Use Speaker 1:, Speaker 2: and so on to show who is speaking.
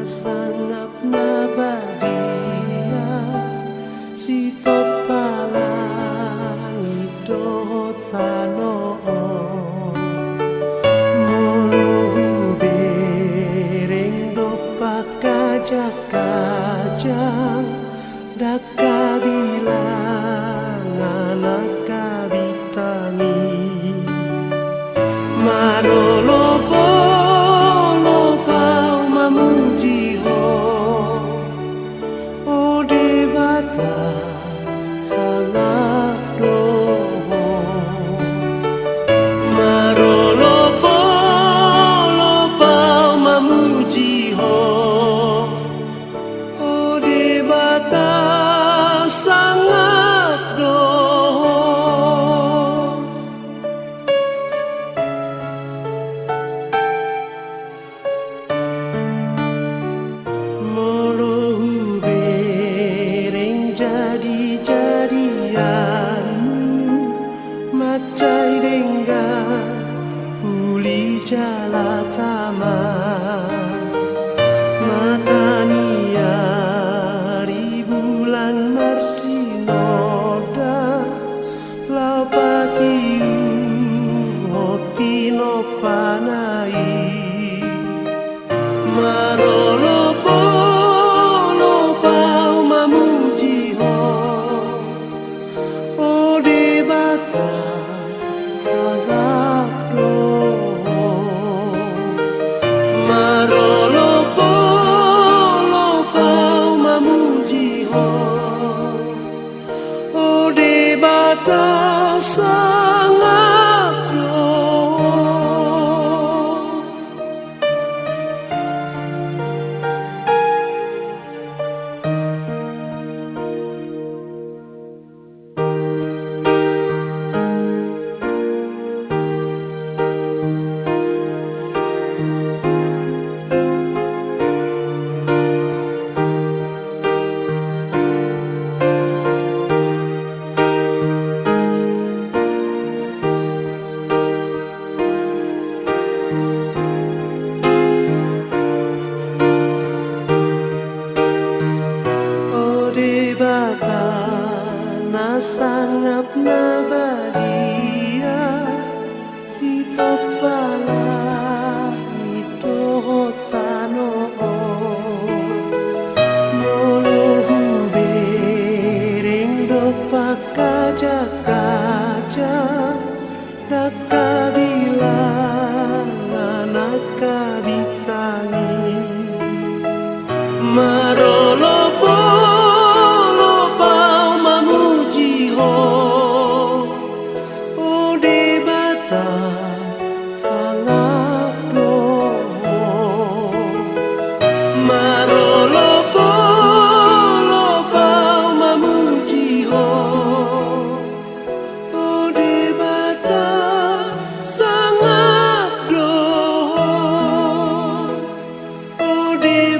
Speaker 1: Nasangap na badia si topalangi do tanoon mulu bereng do pakajak-kajang daka bilang anak kabitangi marolopo jadi-jadian macai denggan uli jalatama mataniari bulan marsinoda lau patiu hotino panai marolopo sangat nasangap na badia si topalangi do tanoon mulu bereng do pakajak-kajak daka bilang anak kabitangi marolopo di